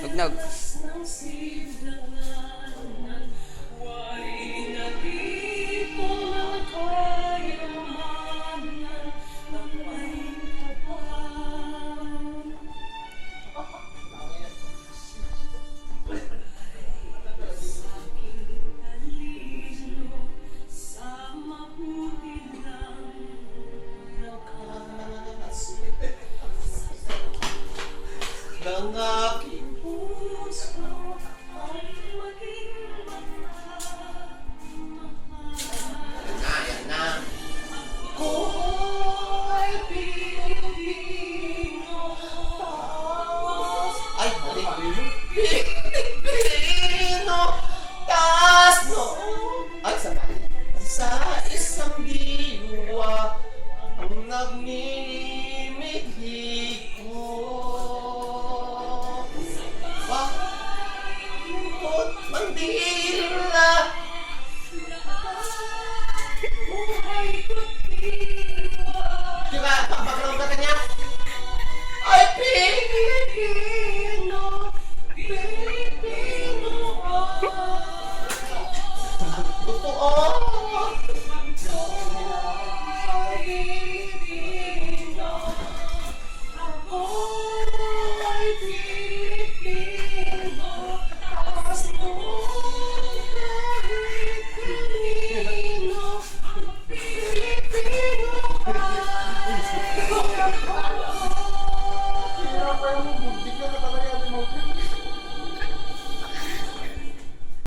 Nugnog. Ng aking puso ay maging yan na. Ko'y Pilipino. Ay, mali. Pilipino. Taas noon. Ay, sa isang diwa ang nagmimighi ko. Mandila buhay ko't diwa. Diba, pag-background ka kanya? Ay, Pilipino.